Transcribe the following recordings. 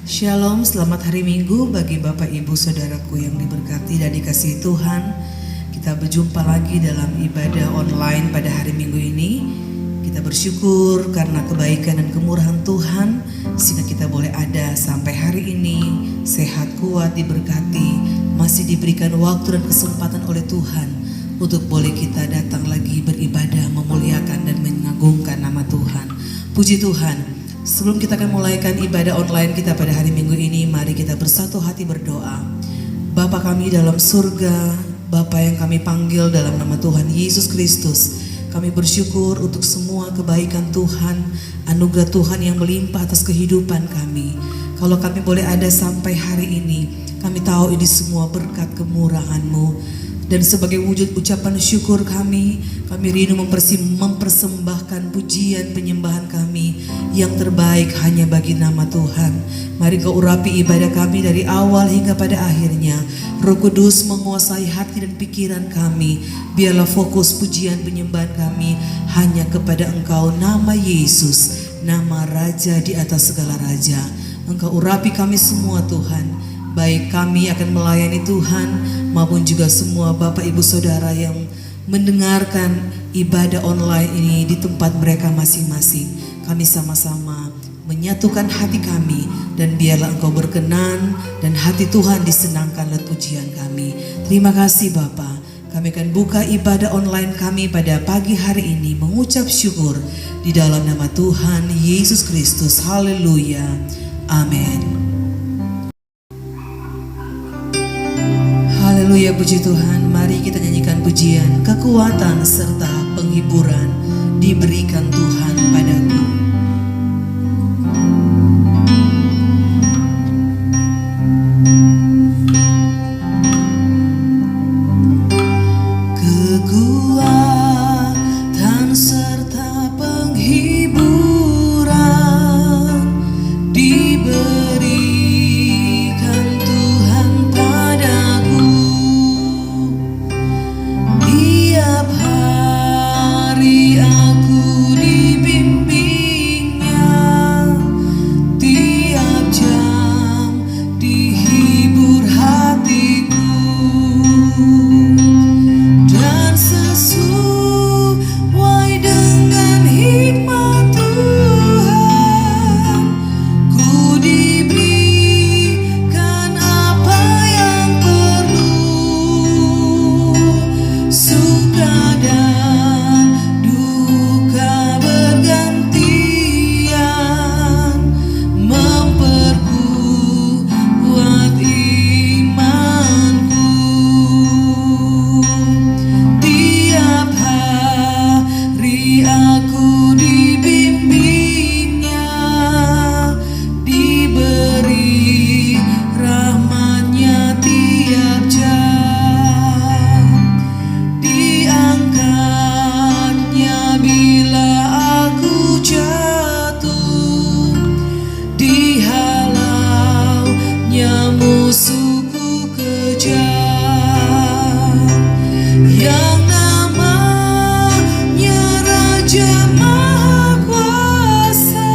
Shalom, selamat hari Minggu bagi Bapak Ibu Saudaraku yang diberkati dan dikasihi Tuhan. Kita berjumpa lagi dalam ibadah online pada hari Minggu ini. Kita bersyukur karena kebaikan dan kemurahan Tuhan sehingga kita boleh ada sampai hari ini, sehat, kuat, diberkati, masih diberikan waktu dan kesempatan oleh Tuhan untuk boleh kita datang lagi beribadah, memuliakan dan mengagungkan nama Tuhan. Puji Tuhan. Sebelum kita akan mulaikan ibadah online kita pada hari Minggu ini, mari kita bersatu hati berdoa. Bapa kami dalam surga, Bapa yang kami panggil dalam nama Tuhan Yesus Kristus, kami bersyukur untuk semua kebaikan Tuhan, anugerah Tuhan yang melimpah atas kehidupan kami. Kalau kami boleh ada sampai hari ini, kami tahu ini semua berkat kemurahan-Mu. Dan sebagai wujud ucapan syukur kami rindu mempersembahkan pujian penyembahan kami yang terbaik hanya bagi nama Tuhan. Mari Kau urapi ibadah kami dari awal hingga pada akhirnya. Roh Kudus menguasai hati dan pikiran kami. Biarlah fokus pujian penyembahan kami hanya kepada Engkau, nama Yesus, nama Raja di atas segala raja. Engkau urapi kami semua Tuhan. Baik kami akan melayani Tuhan maupun juga semua Bapak Ibu Saudara yang mendengarkan ibadah online ini di tempat mereka masing-masing. Kami sama-sama menyatukan hati kami dan biarlah Engkau berkenan dan hati Tuhan disenangkan oleh pujian kami. Terima kasih Bapa. Kami akan buka ibadah online kami pada pagi hari ini mengucap syukur di dalam nama Tuhan Yesus Kristus. Haleluya. Amin. Haleluya, puji Tuhan. Mari kita nyanyikan pujian, kekuatan serta penghiburan diberikan Tuhan padaku. Kekuatan serta penghiburan diberikan Tuhan padaku. Tiap hari aku dibimbingnya, tiap jam dihibur hatiku, dan sesuai dengan hikmat Tuhan, ku diberikan apa yang perlu. Suka dan duka bergantian memperkuat imanku. Tiap hari aku dibimbingnya, diberi rahmat-Nya tiap jam, diangkatnya bila aku jatuh, dihalaunya musuhku kejam. Yang namanya Raja Maha Kuasa,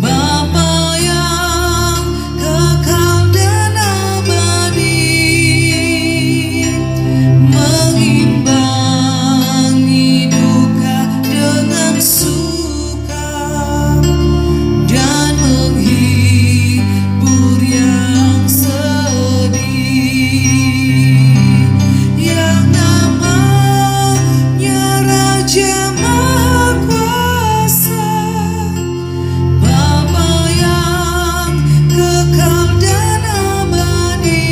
Bapa yang kekal dan abadi, mengimbangi duka dengan suka dan menghibur yang sedih. Yang namanya Raja Maha Kuasa, Bapa yang kekal dan abadi,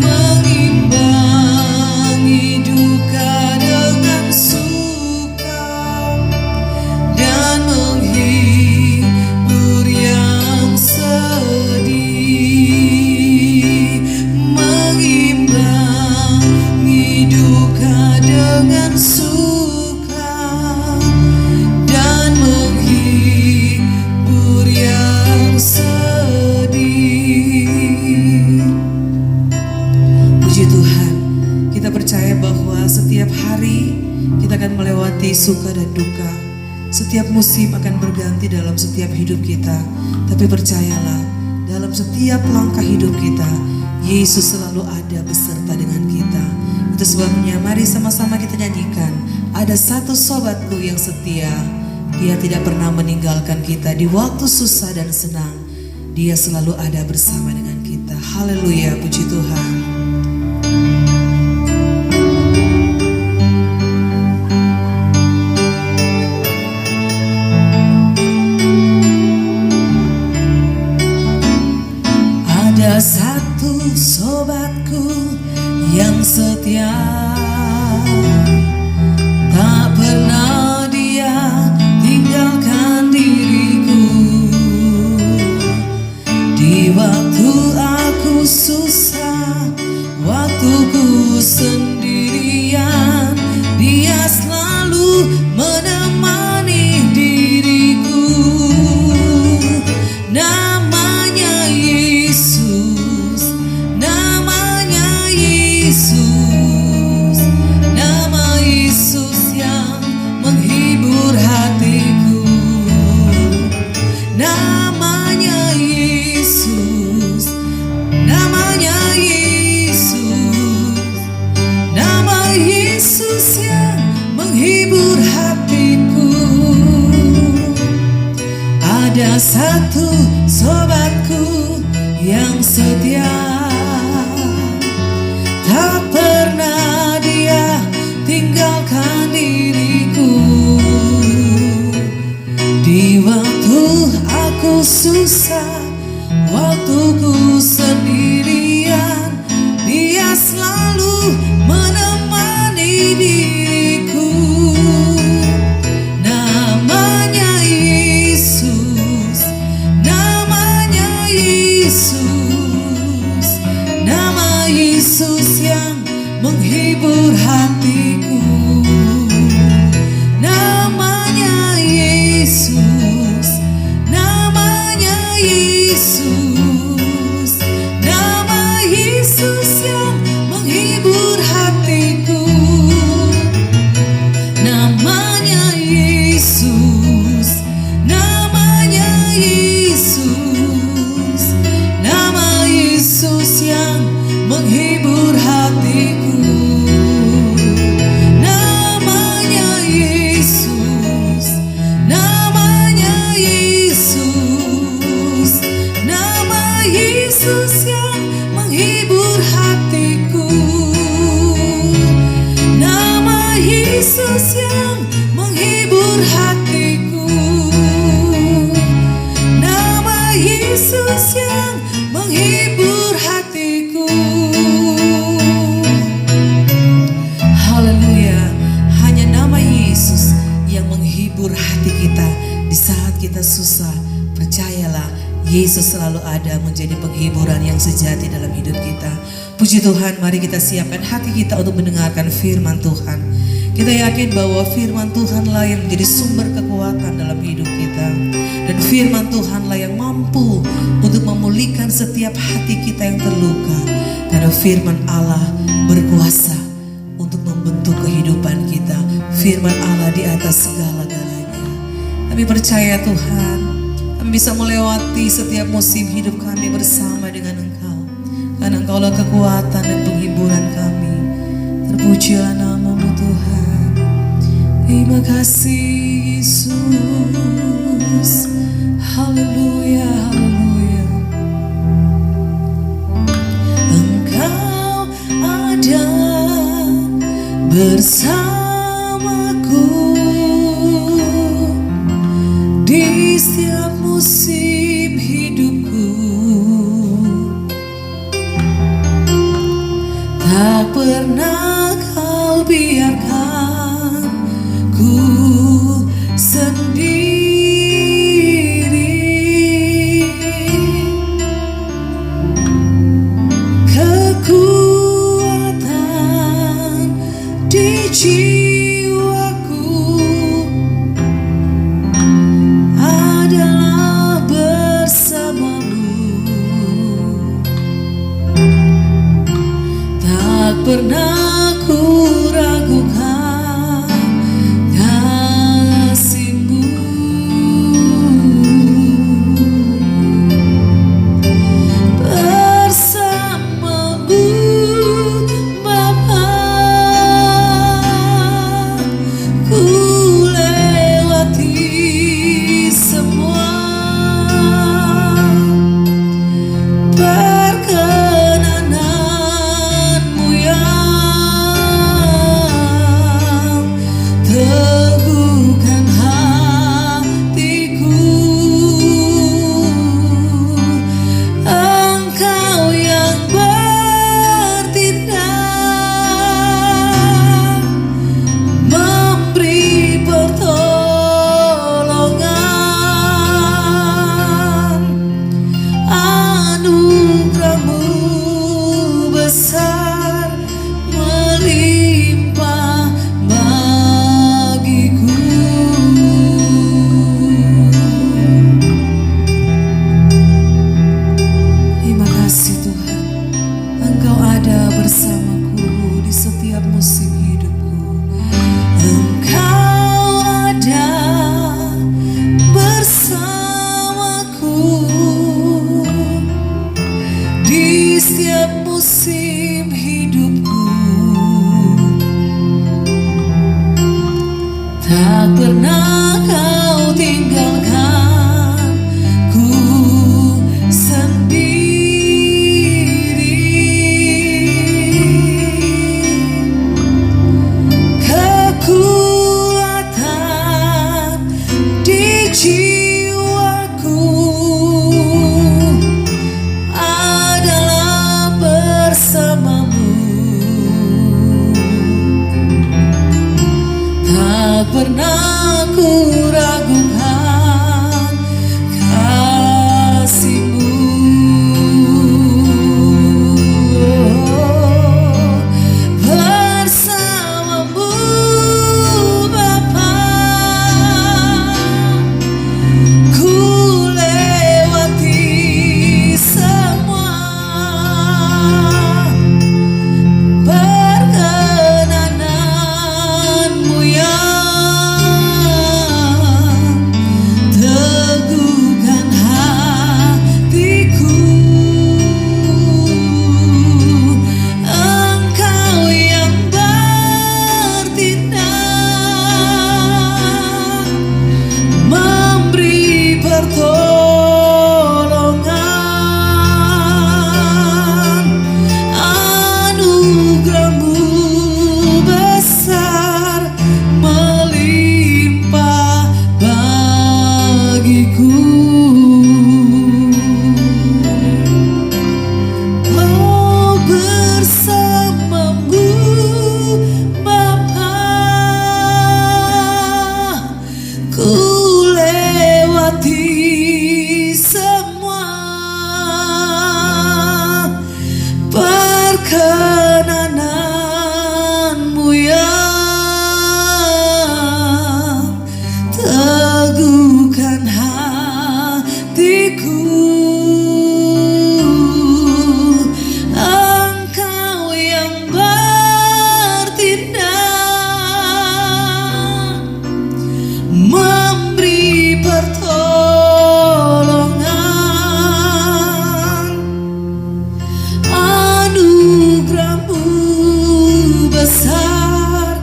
mengimbangi duka dengan suka dan menghibur yang sedih, mengimbangi duka dengan suka dan menghibur yang sedih. Puji Tuhan, kita percaya bahwa setiap hari kita akan melewati suka dan duka. Setiap musim akan berganti dalam setiap hidup kita, tapi percayalah, dalam setiap langkah hidup kita, Yesus selalu ada beserta dengan kita. Itu sebabnya mari sama-sama kita nyanyikan. Ada satu sobatku yang setia, dia tidak pernah meninggalkan kita di waktu susah dan senang. Dia selalu ada bersama dengan kita. Haleluya, puji Tuhan. Ada satu sobatku yang setia, tak pernah dia tinggalkan diriku. Di waktu aku susah, waktuku sendirian, dia selalu menemani diriku. Namanya Yesus, namanya Yesus, nama Yesus yang menghibur hatiku. Namanya Yesus, namanya Yesus, nama Yesus yang menghibur hatiku. Ada satu sobatku yang setia, tak pernah dia tinggalkan diriku. Di waktu aku susah, waktuku sendirian, dia selalu menemani diriku. Namanya Yesus, namanya Yesus, nama Yesus yang menghibur hatiku. Namanya Yesus, namanya Yesus, nama Yesus yang menghibur hatiku. Namanya Yesus, namanya Yesus, nama Yesus yang menghibur hatiku. Namanya Yesus, namanya Yesus, nama Yesus yang menghibur hatiku. Nama Yesus yang menghibur hatiku. Nama Yesus yang menghibur hatiku. Haleluya. Hanya nama Yesus yang menghibur hati kita di saat kita susah. Percayalah, Yesus selalu ada menjadi penghiburan yang sejati dalam hidup kita. Puji Tuhan, mari kita siapkan hati kita untuk mendengarkan firman Tuhan. Kita yakin bahwa firman Tuhanlah yang menjadi sumber kekuatan dalam hidup kita. Dan firman Tuhanlah yang mampu untuk memulihkan setiap hati kita yang terluka. Karena firman Allah berkuasa untuk membentuk kehidupan kita. Firman Allah di atas segala-galanya. Kami percaya Tuhan, kami bisa melewati setiap musim hidup kami bersama dengan Engkau. Karena Engkaulah kekuatan dan penghiburan kami. Terpujilah nama-Mu Tuhan. Terima kasih Yesus. Haleluya, haleluya. Engkau ada bersamaku di setiap musim hidupku. Tak pernah Kau biarkan ku sendiri. Kekuatan di jiwaku adalah bersama-Mu. Tak pernah ku ragukan kasih-Mu. setiap musim hidupku. Engkau ada bersamaku di setiap musim hidupku. Tak pernah kau tinggalkan ku sendiri. Kekuatan di jiwaku adalah bersamamu. Tak pernah ku ragukan kasih-Mu. Bersamamu Bapa, ku lewati semua perkenanan-Mu yang teguhkan hatiku. Engkau yang bertindak, memberi pertolongan. Anugerah-Mu besar melimpah bagiku. Oh, bersamamu Bapa, ku lewati semua perkenanan-Mu yang teguhkan hatiku. Engkau yang bertindak, memberi pertolongan. Anugerah-Mu besar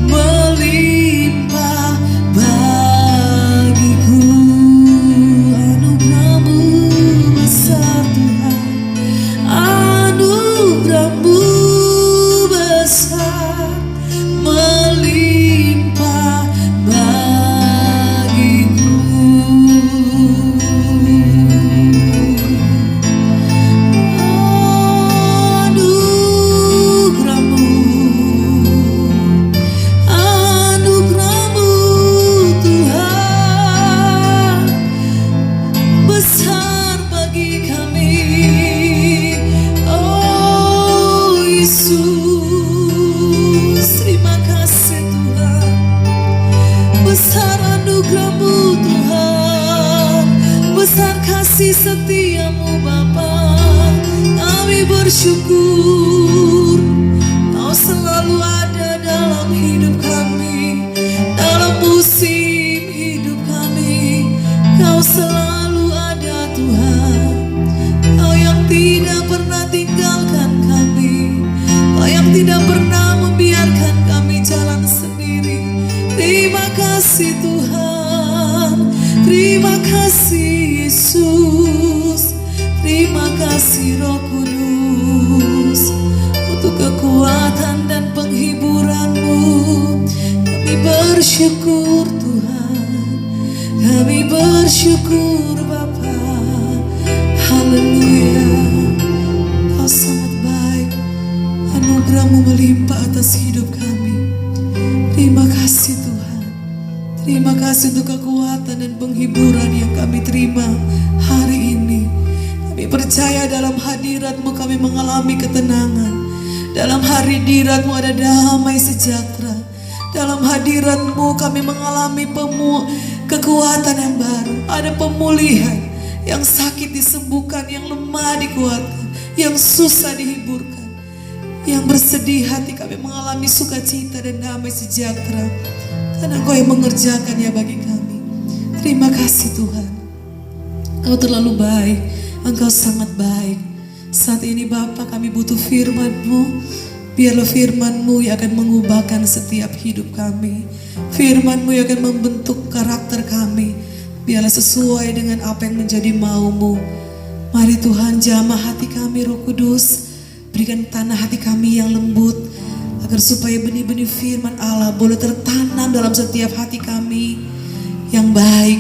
melimpah bagiku. Anugerah-Mu besar Tuhan, anugerah-Mu besar melimpah bagiku. Anugerah-Mu, anugerah-Mu Tuhan besar bagi kami. Oh Yesus, terima kasih Tuhan. Besar anugerah-Mu Tuhan, besar kasih setia-Mu Bapa. Kami bersyukur Kau selalu ada dalam hidup kami, dalam musim hidup kami. Kau selalu ada Tuhan. Kau yang tidak pernah tinggalkan kami, Kau yang tidak pernah membiarkan kami jalan sendiri. Terima kasih Tuhan, terima kasih Yesus, terima kasih Roh Kudus untuk kekuatan dan penghiburan-Mu. Kami bersyukur Tuhan, kami bersyukur Bapa. Haleluya, Kau sangat baik, anugerah-Mu melimpah atas hidup kami. Terima kasih Tuhan, terima kasih untuk kekuatan dan penghiburan yang kami terima hari ini. Kami percaya dalam hadirat-Mu kami mengalami ketenangan. Dalam hadirat-Mu ada damai sejahtera. Dalam hadirat-Mu kami mengalami kekuatan yang baru. Ada pemulihan, yang sakit disembuhkan, yang lemah dikuatkan, yang susah dihiburkan. Yang bersedih hati kami mengalami sukacita dan damai sejahtera, karena Engkau yang mengerjakannya bagi kami. Terima kasih Tuhan. Engkau terlalu baik, Engkau sangat baik. Saat ini Bapa, kami butuh firman-Mu. Biarlah firman-Mu yang akan mengubahkan setiap hidup kami. Firman-Mu yang akan membentuk karakter kami. Biarlah sesuai dengan apa yang menjadi mau-Mu. Mari Tuhan, jamah hati kami Roh Kudus. Berikan tanah hati kami yang lembut, agar supaya benih-benih firman Allah boleh tertanam dalam setiap hati kami yang baik,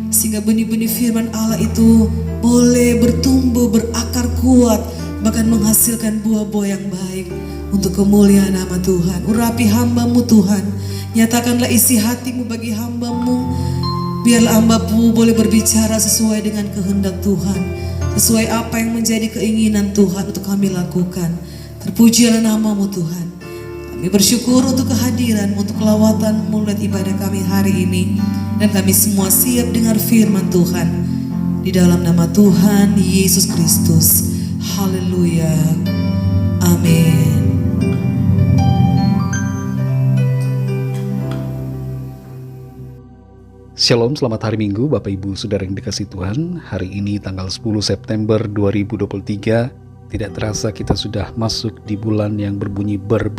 sehingga benih-benih firman Allah itu boleh bertumbuh, berakar kuat, bahkan menghasilkan buah-buah yang baik untuk kemuliaan nama Tuhan. Urapi hamba-Mu Tuhan, nyatakanlah isi hati-Mu bagi hamba-Mu. Biarlah hamba-Mu boleh berbicara sesuai dengan kehendak Tuhan, sesuai apa yang menjadi keinginan Tuhan untuk kami lakukan. Terpujilah nama-Mu Tuhan. Kami bersyukur untuk kehadiran, untuk kelawatan mulai ibadah kami hari ini. Dan kami semua siap dengar firman Tuhan. Di dalam nama Tuhan Yesus Kristus. Haleluya. Amin. Shalom, selamat hari Minggu Bapak Ibu Saudara yang dikasihi Tuhan. Hari ini tanggal 10 September 2023. Tidak terasa kita sudah masuk di bulan yang berbunyi ber.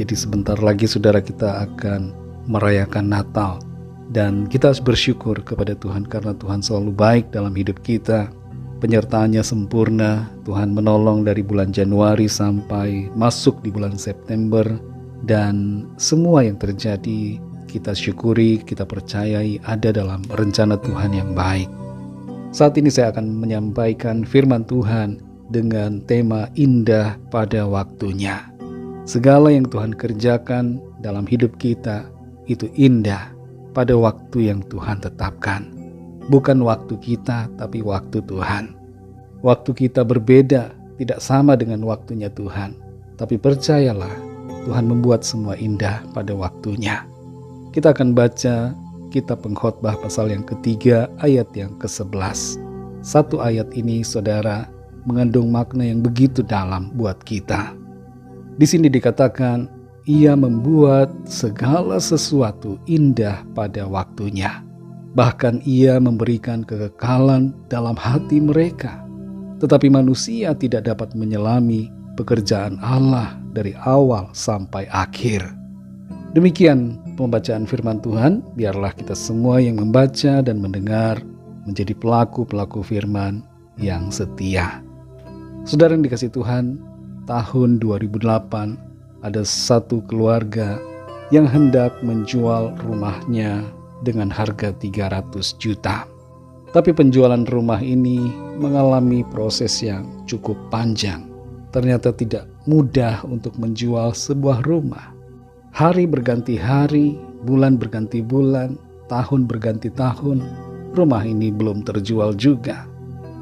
Jadi sebentar lagi saudara kita akan merayakan Natal. Dan kita harus bersyukur kepada Tuhan karena Tuhan selalu baik dalam hidup kita. Penyertaannya sempurna. Tuhan menolong dari bulan Januari sampai masuk di bulan September. Dan semua yang terjadi kita syukuri, kita percayai ada dalam rencana Tuhan yang baik. Saat ini saya akan menyampaikan firman Tuhan dengan tema indah pada waktunya. Segala yang Tuhan kerjakan dalam hidup kita itu indah pada waktu yang Tuhan tetapkan. Bukan waktu kita, tapi waktu Tuhan. Waktu kita berbeda, tidak sama dengan waktunya Tuhan. Tapi percayalah, Tuhan membuat semua indah pada waktunya. Kita akan baca kitab Pengkhotbah pasal yang ketiga ayat yang ke-11. Satu ayat ini saudara mengandung makna yang begitu dalam buat kita. Di sini dikatakan, Ia membuat segala sesuatu indah pada waktunya. Bahkan Ia memberikan kekekalan dalam hati mereka. Tetapi manusia tidak dapat menyelami pekerjaan Allah dari awal sampai akhir. Demikian pembacaan firman Tuhan. Biarlah kita semua yang membaca dan mendengar menjadi pelaku-pelaku firman yang setia. Saudara yang dikasihi Tuhan, tahun 2008 ada satu keluarga yang hendak menjual rumahnya dengan harga 300 juta. Tapi penjualan rumah ini mengalami proses yang cukup panjang. Ternyata tidak mudah untuk menjual sebuah rumah. Hari berganti hari, bulan berganti bulan, tahun berganti tahun, rumah ini belum terjual juga.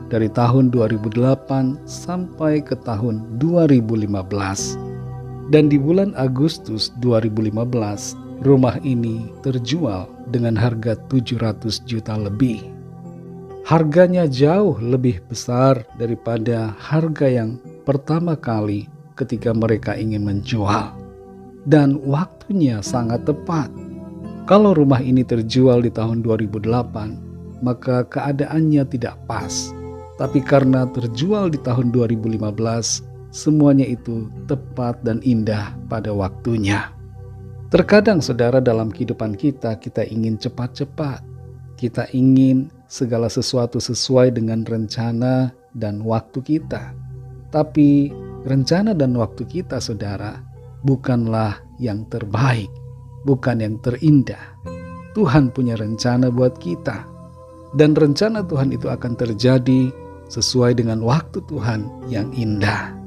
Dari tahun 2008 sampai ke tahun 2015. Dan di bulan Agustus 2015, rumah ini terjual dengan harga 700 juta lebih. Harganya jauh lebih besar daripada harga yang pertama kali ketika mereka ingin menjual. Dan waktunya sangat tepat. Kalau rumah ini terjual di tahun 2008, maka keadaannya tidak pas. Tapi karena terjual di tahun 2015, semuanya itu tepat dan indah pada waktunya. Terkadang saudara dalam kehidupan kita ingin cepat-cepat. Kita ingin segala sesuatu sesuai dengan rencana dan waktu kita. Tapi rencana dan waktu kita saudara, bukanlah yang terbaik, bukan yang terindah. Tuhan punya rencana buat kita. Dan rencana Tuhan itu akan terjadi sesuai dengan waktu Tuhan yang indah.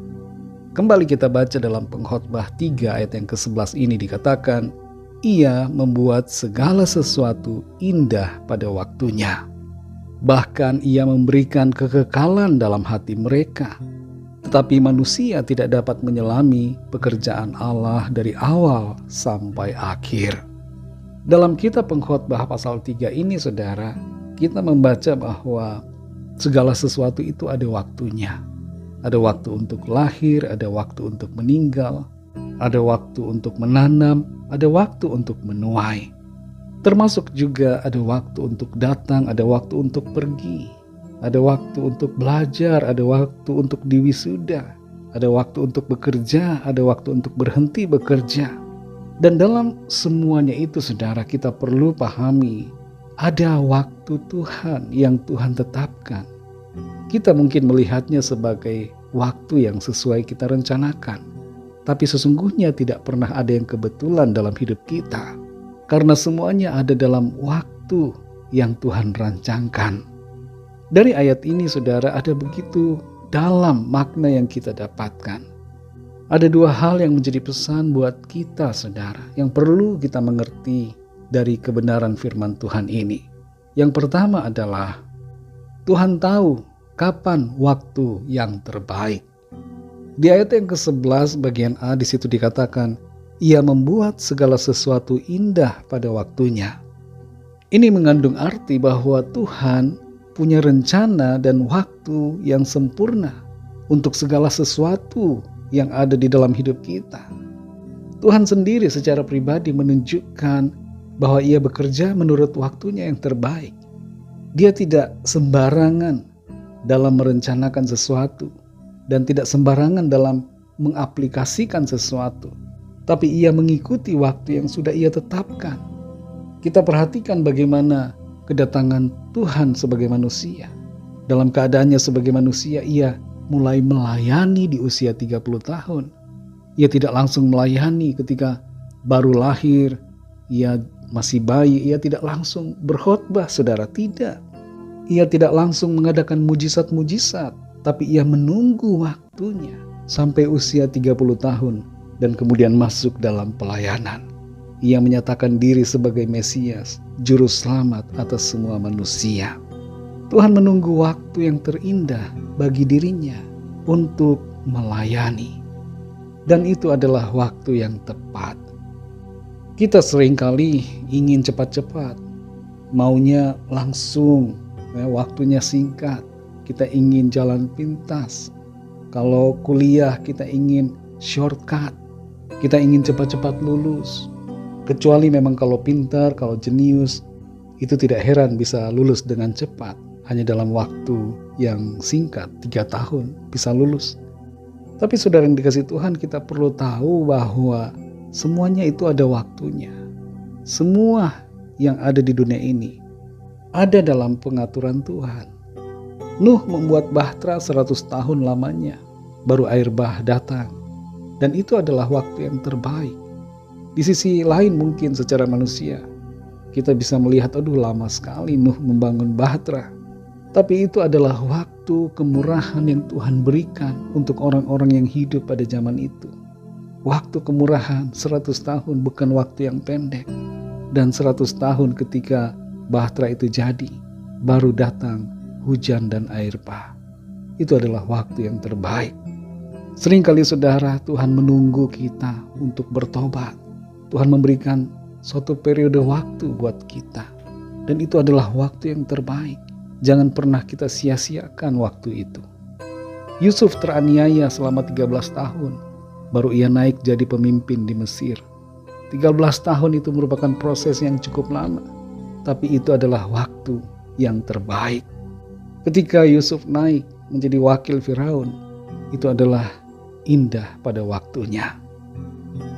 Kembali kita baca dalam Pengkhotbah 3 ayat yang ke-11 ini dikatakan, Ia membuat segala sesuatu indah pada waktunya. Bahkan Ia memberikan kekekalan dalam hati mereka. Tetapi manusia tidak dapat menyelami pekerjaan Allah dari awal sampai akhir. Dalam kitab Pengkhotbah pasal 3 ini saudara, kita membaca bahwa segala sesuatu itu ada waktunya. Ada waktu untuk lahir, ada waktu untuk meninggal, ada waktu untuk menanam, ada waktu untuk menuai. Termasuk juga ada waktu untuk datang, ada waktu untuk pergi, ada waktu untuk belajar, ada waktu untuk diwisuda, ada waktu untuk bekerja, ada waktu untuk berhenti bekerja. Dan dalam semuanya itu, saudara, kita perlu pahami ada waktu Tuhan yang Tuhan tetapkan. Kita mungkin melihatnya sebagai waktu yang sesuai kita rencanakan, tapi sesungguhnya tidak pernah ada yang kebetulan dalam hidup kita, karena semuanya ada dalam waktu yang Tuhan rancangkan. Dari ayat ini, saudara, ada begitu dalam makna yang kita dapatkan. Ada dua hal yang menjadi pesan buat kita, saudara, yang perlu kita mengerti dari kebenaran firman Tuhan ini. Yang pertama adalah Tuhan tahu kapan waktu yang terbaik. Di ayat yang ke-11 bagian A di situ dikatakan, Ia membuat segala sesuatu indah pada waktunya. Ini mengandung arti bahwa Tuhan punya rencana dan waktu yang sempurna untuk segala sesuatu yang ada di dalam hidup kita. Tuhan sendiri secara pribadi menunjukkan bahwa Ia bekerja menurut waktunya yang terbaik. Dia tidak sembarangan dalam merencanakan sesuatu dan tidak sembarangan dalam mengaplikasikan sesuatu, tapi Ia mengikuti waktu yang sudah Ia tetapkan. Kita perhatikan bagaimana kedatangan Tuhan sebagai manusia. Dalam keadaannya sebagai manusia, Ia mulai melayani di usia 30 tahun. Ia tidak langsung melayani ketika baru lahir, Ia masih bayi. Ia tidak langsung berkhotbah, saudara, tidak. Ia tidak langsung mengadakan mujizat-mujizat, tapi Ia menunggu waktunya sampai usia 30 tahun dan kemudian masuk dalam pelayanan. Ia menyatakan diri sebagai Mesias, juru selamat atas semua manusia. Tuhan menunggu waktu yang terindah bagi dirinya untuk melayani. Dan itu adalah waktu yang tepat. Kita seringkali ingin cepat-cepat, maunya langsung, waktunya singkat. Kita ingin jalan pintas. Kalau kuliah kita ingin shortcut. Kita ingin cepat-cepat lulus. Kecuali memang kalau pintar, kalau jenius, itu tidak heran bisa lulus dengan cepat. Hanya dalam waktu yang singkat, 3 tahun bisa lulus. Tapi saudara yang dikasihi Tuhan, kita perlu tahu bahwa semuanya itu ada waktunya. Semua yang ada di dunia ini ada dalam pengaturan Tuhan. Nuh membuat bahtera 100 tahun lamanya, baru air bah datang. Dan itu adalah waktu yang terbaik. Di sisi lain mungkin secara manusia, kita bisa melihat, aduh lama sekali Nuh membangun bahtera. Tapi itu adalah waktu kemurahan yang Tuhan berikan untuk orang-orang yang hidup pada zaman itu. Waktu kemurahan 100 tahun bukan waktu yang pendek. Dan 100 tahun ketika bahtera itu jadi, baru datang hujan dan air bah. Itu adalah waktu yang terbaik. Seringkali saudara, Tuhan menunggu kita untuk bertobat. Tuhan memberikan suatu periode waktu buat kita. Dan itu adalah waktu yang terbaik. Jangan pernah kita sia-siakan waktu itu. Yusuf teraniaya selama 13 tahun. Baru ia naik jadi pemimpin di Mesir. 13 tahun itu merupakan proses yang cukup lama. Tapi itu adalah waktu yang terbaik. Ketika Yusuf naik menjadi wakil Firaun, itu adalah indah pada waktunya.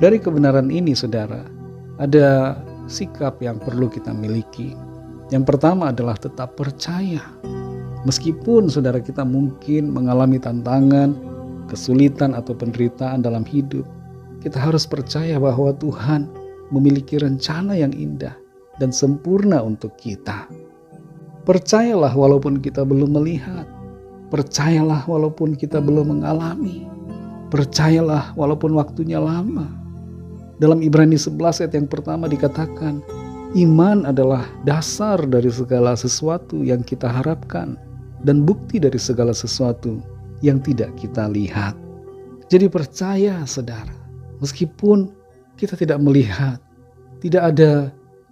Dari kebenaran ini, saudara, ada sikap yang perlu kita miliki. Yang pertama adalah tetap percaya. Meskipun saudara kita mungkin mengalami tantangan, kesulitan atau penderitaan dalam hidup, kita harus percaya bahwa Tuhan memiliki rencana yang indah dan sempurna untuk kita. Percayalah walaupun kita belum melihat. Percayalah walaupun kita belum mengalami. Percayalah walaupun waktunya lama. Dalam Ibrani 11 ayat yang pertama dikatakan, iman adalah dasar dari segala sesuatu yang kita harapkan dan bukti dari segala sesuatu yang tidak kita lihat. Jadi percaya, saudara, meskipun kita tidak melihat, tidak ada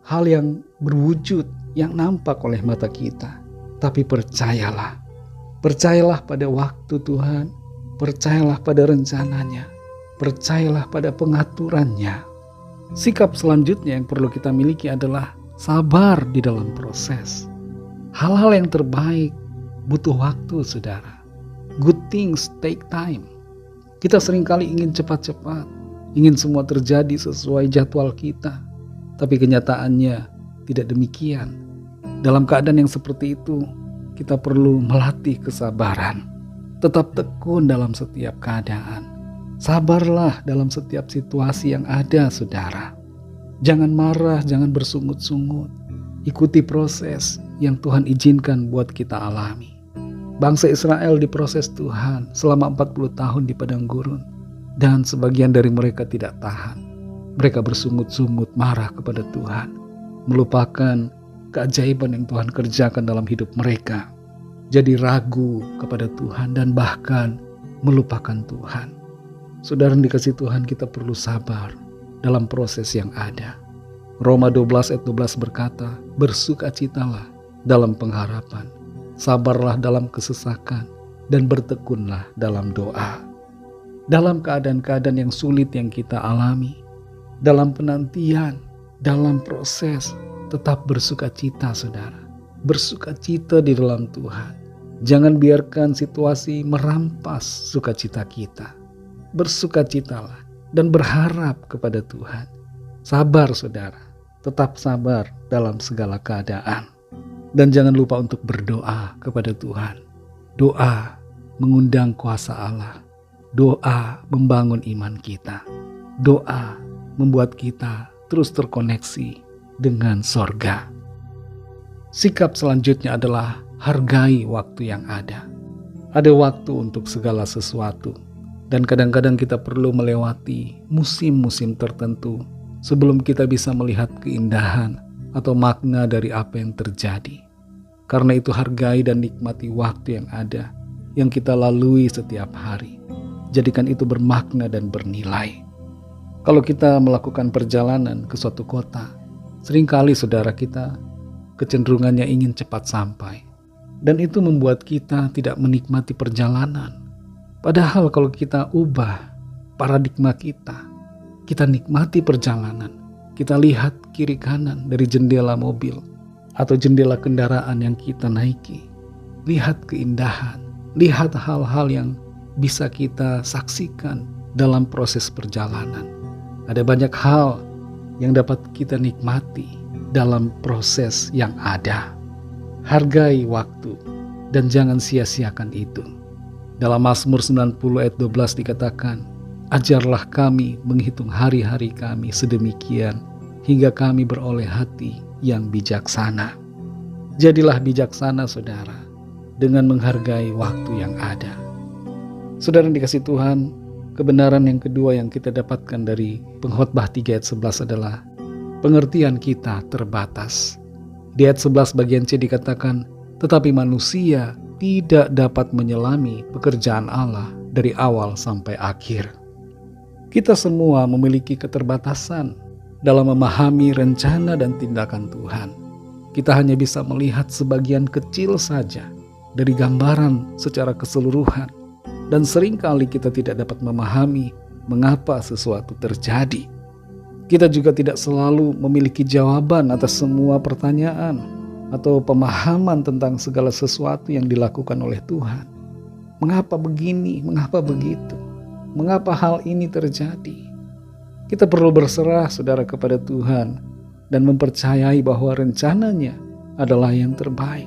hal yang berwujud yang nampak oleh mata kita, tapi percayalah. Percayalah pada waktu Tuhan, percayalah pada rencananya, percayalah pada pengaturannya. Sikap selanjutnya yang perlu kita miliki adalah sabar di dalam proses. Hal-hal yang terbaik butuh waktu, saudara. Good things take time. Kita seringkali ingin cepat-cepat, ingin semua terjadi sesuai jadwal kita. Tapi kenyataannya tidak demikian. Dalam keadaan yang seperti itu, kita perlu melatih kesabaran. Tetap tekun dalam setiap keadaan. Sabarlah dalam setiap situasi yang ada, saudara. Jangan marah, jangan bersungut-sungut. Ikuti proses yang Tuhan izinkan buat kita alami. Bangsa Israel diproses Tuhan selama 40 tahun di padang gurun. Dan sebagian dari mereka tidak tahan. Mereka bersungut-sungut marah kepada Tuhan. Melupakan keajaiban yang Tuhan kerjakan dalam hidup mereka. Jadi ragu kepada Tuhan dan bahkan melupakan Tuhan. Saudara yang dikasihi Tuhan, kita perlu sabar dalam proses yang ada. Roma 12 ayat 12 berkata, bersukacitalah dalam pengharapan, sabarlah dalam kesesakan, dan bertekunlah dalam doa. Dalam keadaan-keadaan yang sulit yang kita alami, dalam penantian, dalam proses, tetap bersukacita, saudara. Bersukacita di dalam Tuhan. Jangan biarkan situasi merampas sukacita kita. Bersukacitalah dan berharap kepada Tuhan. Sabar, saudara. Tetap sabar dalam segala keadaan. Dan jangan lupa untuk berdoa kepada Tuhan. Doa mengundang kuasa Allah. Doa membangun iman kita. Doa membuat kita terus terkoneksi dengan sorga. Sikap selanjutnya adalah hargai waktu yang ada. Ada waktu untuk segala sesuatu. Dan kadang-kadang kita perlu melewati musim-musim tertentu sebelum kita bisa melihat keindahan atau makna dari apa yang terjadi. Karena itu hargai dan nikmati waktu yang ada, yang kita lalui setiap hari. Jadikan itu bermakna dan bernilai. Kalau kita melakukan perjalanan ke suatu kota, seringkali saudara kita kecenderungannya ingin cepat sampai. Dan itu membuat kita tidak menikmati perjalanan. Padahal kalau kita ubah paradigma kita nikmati perjalanan. Kita lihat kiri kanan dari jendela mobil atau jendela kendaraan yang kita naiki. Lihat keindahan, lihat hal-hal yang bisa kita saksikan dalam proses perjalanan. Ada banyak hal yang dapat kita nikmati dalam proses yang ada. Hargai waktu dan jangan sia-siakan itu. Dalam Mazmur 90 ayat 12 dikatakan, ajarlah kami menghitung hari-hari kami sedemikian hingga kami beroleh hati yang bijaksana. Jadilah bijaksana, saudara, dengan menghargai waktu yang ada. Saudara yang dikasihi Tuhan, kebenaran yang kedua yang kita dapatkan dari Pengkhotbah 3 ayat 11 adalah pengertian kita terbatas. Di ayat 11 bagian C dikatakan, tetapi manusia tidak dapat menyelami pekerjaan Allah dari awal sampai akhir. Kita semua memiliki keterbatasan dalam memahami rencana dan tindakan Tuhan. Kita hanya bisa melihat sebagian kecil saja dari gambaran secara keseluruhan. Dan seringkali kita tidak dapat memahami mengapa sesuatu terjadi. Kita juga tidak selalu memiliki jawaban atas semua pertanyaan atau pemahaman tentang segala sesuatu yang dilakukan oleh Tuhan. Mengapa begini? Mengapa begitu? Mengapa hal ini terjadi? Kita perlu berserah, saudara, kepada Tuhan dan mempercayai bahwa rencananya adalah yang terbaik,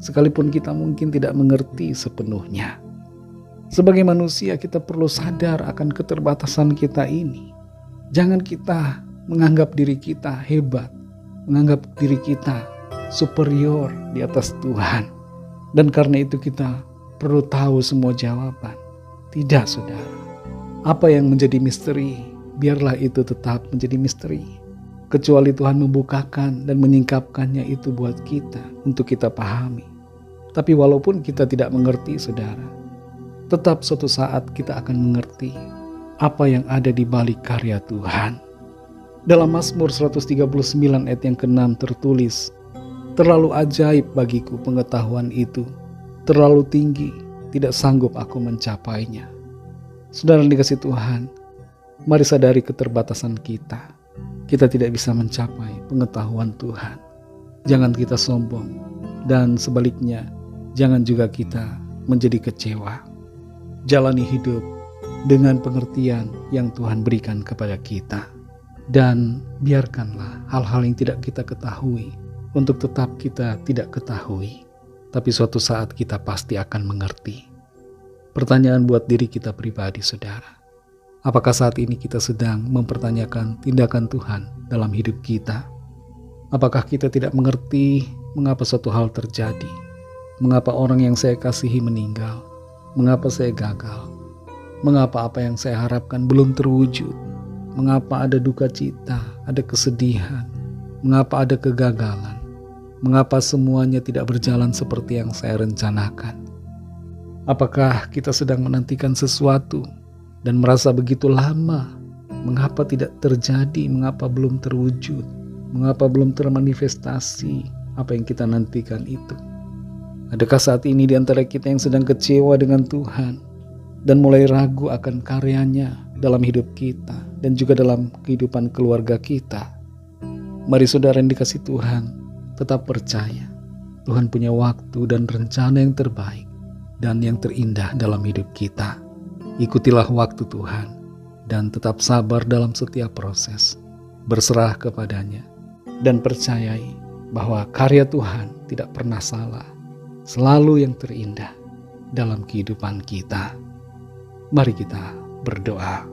sekalipun kita mungkin tidak mengerti sepenuhnya. Sebagai manusia, kita perlu sadar akan keterbatasan kita ini. Jangan kita menganggap diri kita hebat, menganggap diri kita superior di atas Tuhan. Dan karena itu kita perlu tahu semua jawaban. Tidak, saudara. Apa yang menjadi misteri, biarlah itu tetap menjadi misteri. Kecuali Tuhan membukakan dan menyingkapkannya itu buat kita, untuk kita pahami. Tapi walaupun kita tidak mengerti, saudara, tetap suatu saat kita akan mengerti apa yang ada di balik karya Tuhan. Dalam Mazmur 139 ayat yang ke-6 tertulis, terlalu ajaib bagiku pengetahuan itu, terlalu tinggi, tidak sanggup aku mencapainya. Saudara yang dikasihi Tuhan, mari sadari keterbatasan kita. Kita tidak bisa mencapai pengetahuan Tuhan. Jangan kita sombong, dan sebaliknya, jangan juga kita menjadi kecewa. Jalani hidup dengan pengertian yang Tuhan berikan kepada kita. Dan biarkanlah hal-hal yang tidak kita ketahui untuk tetap kita tidak ketahui. Tapi suatu saat kita pasti akan mengerti. Pertanyaan buat diri kita pribadi, saudara. Apakah saat ini kita sedang mempertanyakan tindakan Tuhan dalam hidup kita? Apakah kita tidak mengerti mengapa suatu hal terjadi? Mengapa orang yang saya kasihi meninggal? Mengapa saya gagal? Mengapa apa yang saya harapkan belum terwujud? Mengapa ada duka cita, ada kesedihan? Mengapa ada kegagalan? Mengapa semuanya tidak berjalan seperti yang saya rencanakan? Apakah kita sedang menantikan sesuatu dan merasa begitu lama? Mengapa tidak terjadi? Mengapa belum terwujud? Mengapa belum termanifestasi apa yang kita nantikan itu? Adakah saat ini di antara kita yang sedang kecewa dengan Tuhan dan mulai ragu akan karyanya dalam hidup kita dan juga dalam kehidupan keluarga kita? Mari saudara yang dikasihi Tuhan, tetap percaya Tuhan punya waktu dan rencana yang terbaik dan yang terindah dalam hidup kita. Ikutilah waktu Tuhan dan tetap sabar dalam setiap proses. Berserah kepadanya dan percayai bahwa karya Tuhan tidak pernah salah, selalu yang terindah dalam kehidupan kita. Mari kita berdoa.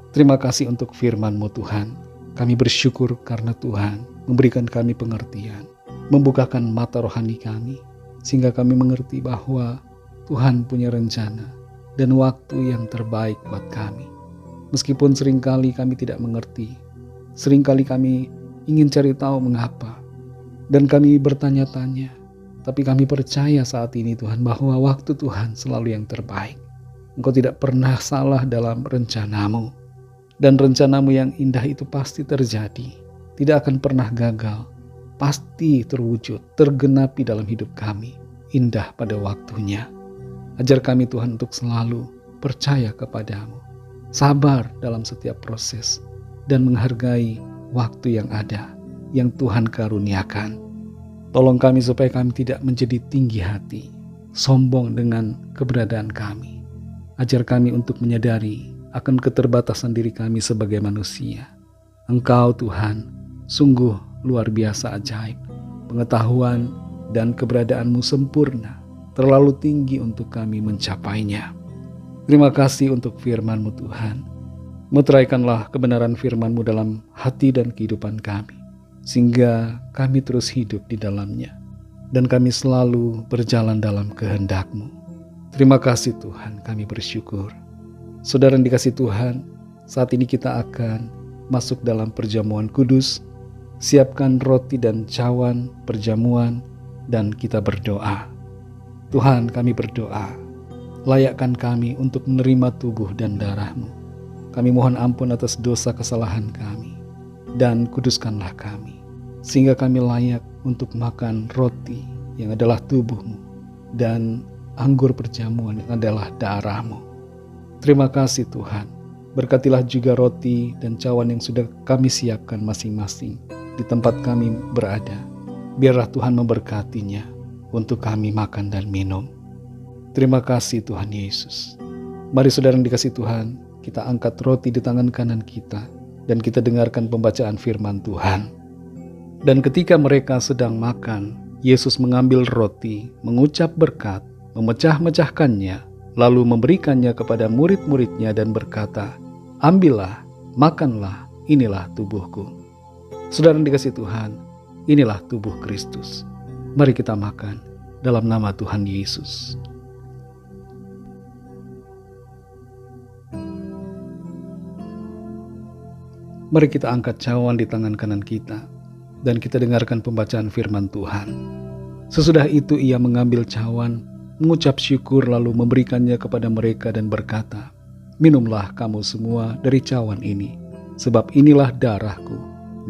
Terima kasih untuk firman-Mu Tuhan. Kami bersyukur karena Tuhan memberikan kami pengertian, membukakan mata rohani kami, sehingga kami mengerti bahwa Tuhan punya rencana dan waktu yang terbaik buat kami. Meskipun seringkali kami tidak mengerti, seringkali kami ingin cari tahu mengapa, dan kami bertanya-tanya, tapi kami percaya saat ini Tuhan bahwa waktu Tuhan selalu yang terbaik. Engkau tidak pernah salah dalam rencanamu. Dan rencanamu yang indah itu pasti terjadi. Tidak akan pernah gagal. Pasti terwujud, tergenapi dalam hidup kami. Indah pada waktunya. Ajar kami Tuhan untuk selalu percaya kepadamu. Sabar dalam setiap proses. Dan menghargai waktu yang ada. Yang Tuhan karuniakan. Tolong kami supaya kami tidak menjadi tinggi hati. Sombong dengan keberadaan kami. Ajar kami untuk menyadari akan keterbatasan diri kami sebagai manusia. Engkau Tuhan, sungguh luar biasa ajaib. Pengetahuan dan keberadaanmu sempurna, terlalu tinggi untuk kami mencapainya. Terima kasih untuk firman-Mu Tuhan. Meteraikanlah kebenaran firman-Mu dalam hati dan kehidupan kami, sehingga kami terus hidup di dalamnya, dan kami selalu berjalan dalam kehendak-Mu. Terima kasih Tuhan, kami bersyukur. Saudara yang dikasihi Tuhan, saat ini kita akan masuk dalam perjamuan kudus. Siapkan roti dan cawan perjamuan dan kita berdoa. Tuhan, kami berdoa, layakkan kami untuk menerima tubuh dan darah-Mu. Kami mohon ampun atas dosa kesalahan kami, dan kuduskanlah kami, sehingga kami layak untuk makan roti yang adalah tubuh-Mu, dan anggur perjamuan yang adalah darah-Mu. Terima kasih Tuhan, berkatilah juga roti dan cawan yang sudah kami siapkan masing-masing di tempat kami berada. Biarlah Tuhan memberkatinya untuk kami makan dan minum. Terima kasih Tuhan Yesus. Mari saudara yang dikasihi Tuhan, kita angkat roti di tangan kanan kita dan kita dengarkan pembacaan firman Tuhan. Dan ketika mereka sedang makan, Yesus mengambil roti, mengucap berkat, memecah-mecahkannya, lalu memberikannya kepada murid-muridnya dan berkata, "Ambillah, makanlah, inilah tubuhku." Saudara yang dikasihi Tuhan, inilah tubuh Kristus. Mari kita makan dalam nama Tuhan Yesus. Mari kita angkat cawan di tangan kanan kita dan kita dengarkan pembacaan firman Tuhan. Sesudah itu ia mengambil cawan, mengucap syukur lalu memberikannya kepada mereka dan berkata, "Minumlah kamu semua dari cawan ini, sebab inilah darahku,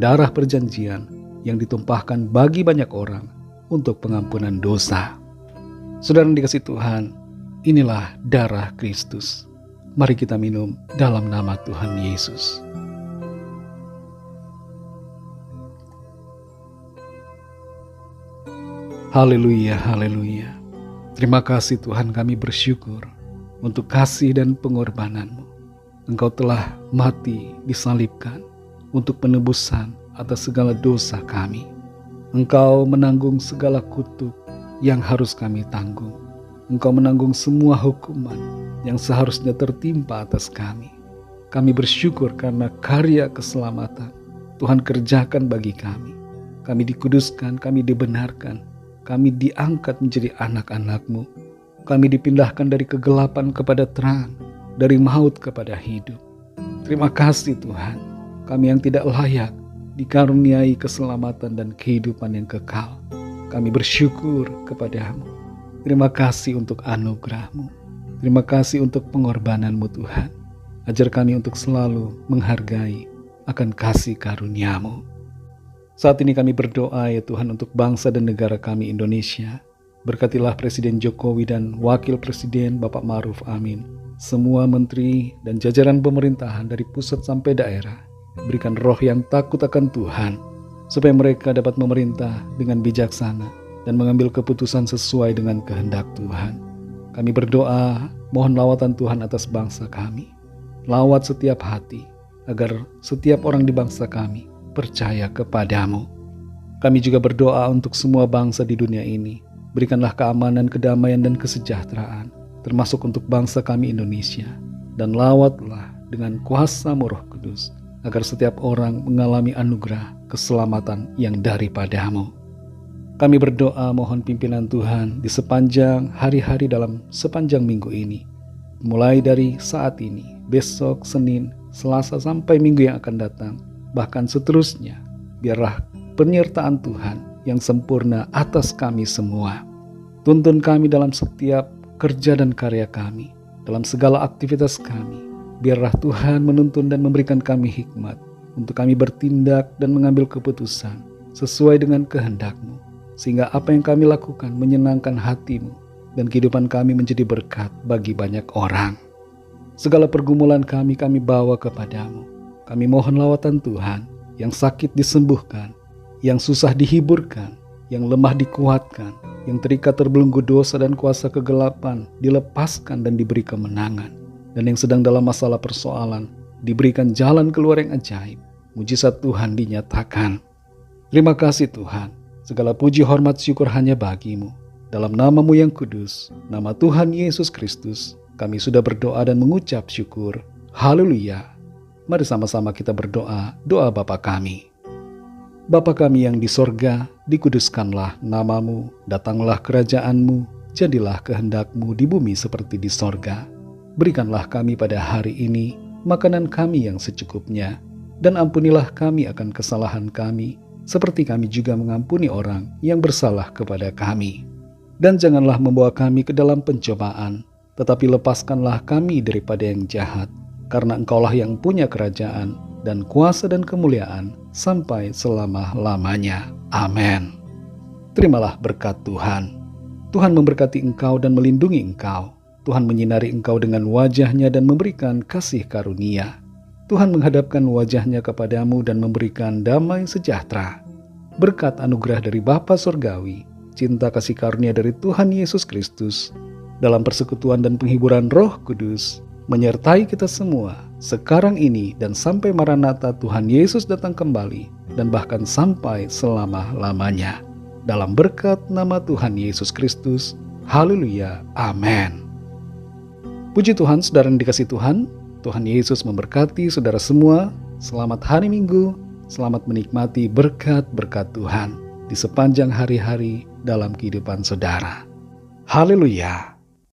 darah perjanjian yang ditumpahkan bagi banyak orang untuk pengampunan dosa." Saudara yang dikasihi Tuhan, inilah darah Kristus. Mari kita minum dalam nama Tuhan Yesus. Haleluya, haleluya. Terima kasih Tuhan, kami bersyukur untuk kasih dan pengorbanan-Mu. Engkau telah mati disalibkan untuk penebusan atas segala dosa kami. Engkau menanggung segala kutuk yang harus kami tanggung. Engkau menanggung semua hukuman yang seharusnya tertimpa atas kami. Kami bersyukur karena karya keselamatan Tuhan kerjakan bagi kami. Kami dikuduskan, kami dibenarkan. Kami diangkat menjadi anak-anak-Mu. Kami dipindahkan dari kegelapan kepada terang, dari maut kepada hidup. Terima kasih Tuhan, kami yang tidak layak dikaruniai keselamatan dan kehidupan yang kekal. Kami bersyukur kepada-Mu. Terima kasih untuk anugerah-Mu. Terima kasih untuk pengorbanan-Mu Tuhan. Ajar kami untuk selalu menghargai akan kasih karunia-Mu. Saat ini kami berdoa ya Tuhan untuk bangsa dan negara kami Indonesia. Berkatilah Presiden Jokowi dan Wakil Presiden Bapak Ma'ruf Amin. Semua menteri dan jajaran pemerintahan dari pusat sampai daerah. Berikan roh yang takut akan Tuhan, supaya mereka dapat memerintah dengan bijaksana dan mengambil keputusan sesuai dengan kehendak Tuhan. Kami berdoa, mohon lawatan Tuhan atas bangsa kami. Lawat setiap hati, agar setiap orang di bangsa kami percaya kepada-Mu. Kami juga berdoa untuk semua bangsa di dunia ini. Berikanlah keamanan, kedamaian, dan kesejahteraan, termasuk untuk bangsa kami Indonesia. Dan lawatlah dengan kuasa-Mu Roh Kudus, agar setiap orang mengalami anugerah keselamatan yang daripada-Mu. Kami berdoa mohon pimpinan Tuhan di sepanjang hari-hari dalam sepanjang minggu ini. Mulai dari saat ini, besok, Senin, Selasa, sampai minggu yang akan datang. Bahkan seterusnya, biarlah penyertaan Tuhan yang sempurna atas kami semua. Tuntun kami dalam setiap kerja dan karya kami, dalam segala aktivitas kami. Biarlah Tuhan menuntun dan memberikan kami hikmat untuk kami bertindak dan mengambil keputusan sesuai dengan kehendak-Mu, sehingga apa yang kami lakukan menyenangkan hati-Mu dan kehidupan kami menjadi berkat bagi banyak orang. Segala pergumulan kami bawa kepada-Mu. Kami mohon lawatan Tuhan, yang sakit disembuhkan, yang susah dihiburkan, yang lemah dikuatkan, yang terikat terbelenggu dosa dan kuasa kegelapan dilepaskan dan diberi kemenangan, dan yang sedang dalam masalah persoalan diberikan jalan keluar yang ajaib. Mujizat Tuhan dinyatakan. Terima kasih Tuhan, segala puji hormat syukur hanya bagi-Mu. Dalam nama-Mu yang kudus, nama Tuhan Yesus Kristus, kami sudah berdoa dan mengucap syukur. Haleluya. Mari sama-sama kita berdoa, doa Bapa kami. Bapa kami yang di sorga, dikuduskanlah nama-Mu, datanglah kerajaan-Mu, jadilah kehendak-Mu di bumi seperti di sorga. Berikanlah kami pada hari ini makanan kami yang secukupnya, dan ampunilah kami akan kesalahan kami, seperti kami juga mengampuni orang yang bersalah kepada kami. Dan janganlah membawa kami ke dalam pencobaan, tetapi lepaskanlah kami daripada yang jahat. Karena Engkaulah yang punya kerajaan dan kuasa dan kemuliaan sampai selama-lamanya. Amin. Terimalah berkat Tuhan. Tuhan memberkati engkau dan melindungi engkau. Tuhan menyinari engkau dengan wajah-Nya dan memberikan kasih karunia. Tuhan menghadapkan wajah-Nya kepadamu dan memberikan damai sejahtera. Berkat anugerah dari Bapa Surgawi, cinta kasih karunia dari Tuhan Yesus Kristus, dalam persekutuan dan penghiburan Roh Kudus, menyertai kita semua sekarang ini dan sampai Maranatha Tuhan Yesus datang kembali, dan bahkan sampai selama-lamanya. Dalam berkat nama Tuhan Yesus Kristus. Haleluya. Amin. Puji Tuhan, saudara yang dikasihi Tuhan. Tuhan Yesus memberkati saudara semua. Selamat hari Minggu. Selamat menikmati berkat-berkat Tuhan di sepanjang hari-hari dalam kehidupan saudara. Haleluya.